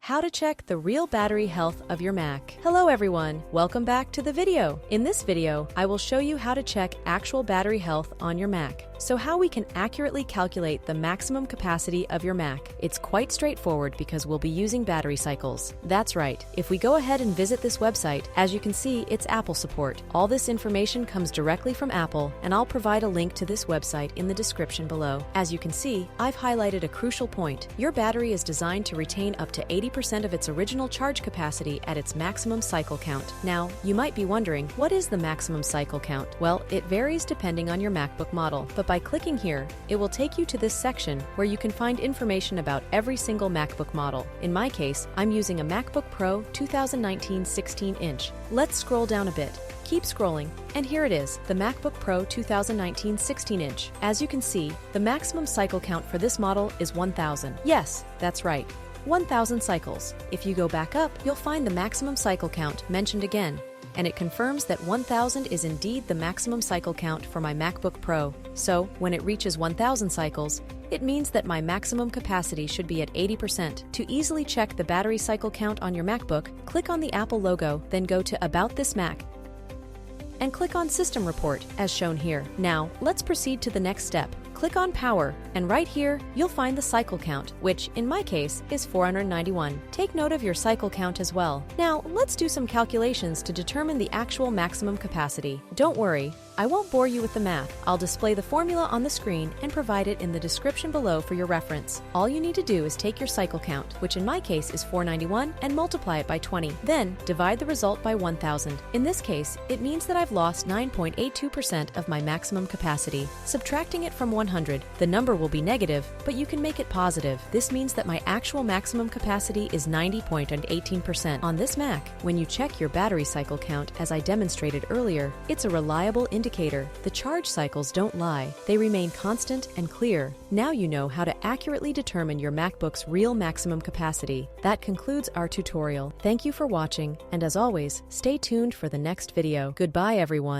How to check the real battery health of your Mac. Hello everyone, welcome back to the video. In this video, I will show you how to check actual battery health on your Mac. So how we can accurately calculate the maximum capacity of your Mac. It's quite straightforward because we'll be using battery cycles. That's right, if we go ahead and visit this website, as you can see, it's Apple support. All this information comes directly from Apple, and I'll provide a link to this website in the description below. As you can see, I've highlighted a crucial point. Your battery is designed to retain up to 80% of its original charge capacity at its maximum cycle count. Now, you might be wondering, what is the maximum cycle count? Well, it varies depending on your MacBook model, but by clicking here, it will take you to this section where you can find information about every single MacBook model. In my case, I'm using a MacBook Pro 2019 16-inch. Let's scroll down a bit. Keep scrolling, and here it is, the MacBook Pro 2019 16-inch. As you can see, the maximum cycle count for this model is 1000. Yes, that's right, 1000 cycles. If you go back up, you'll find the maximum cycle count mentioned again, and it confirms that 1000 is indeed the maximum cycle count for my MacBook Pro. So, when it reaches 1000 cycles, it means that my maximum capacity should be at 80%. To easily check the battery cycle count on your MacBook, click on the Apple logo, then go to About This Mac, and click on System Report, as shown here. Now, let's proceed to the next step. Click on Power, and right here, you'll find the cycle count, which, in my case, is 491. Take note of your cycle count as well. Now, let's do some calculations to determine the actual maximum capacity. Don't worry, I won't bore you with the math. I'll display the formula on the screen and provide it in the description below for your reference. All you need to do is take your cycle count, which in my case is 491, and multiply it by 20. Then, divide the result by 1000. In this case, it means that I've lost 9.82% of my maximum capacity. Subtracting it from 100, the number will be negative, but you can make it positive. This means that my actual maximum capacity is 90.18%. On this Mac, when you check your battery cycle count, as I demonstrated earlier, it's a reliable indicator. The charge cycles don't lie. They remain constant and clear. Now you know how to accurately determine your MacBook's real maximum capacity. That concludes our tutorial. Thank you for watching, and as always, stay tuned for the next video. Goodbye, everyone.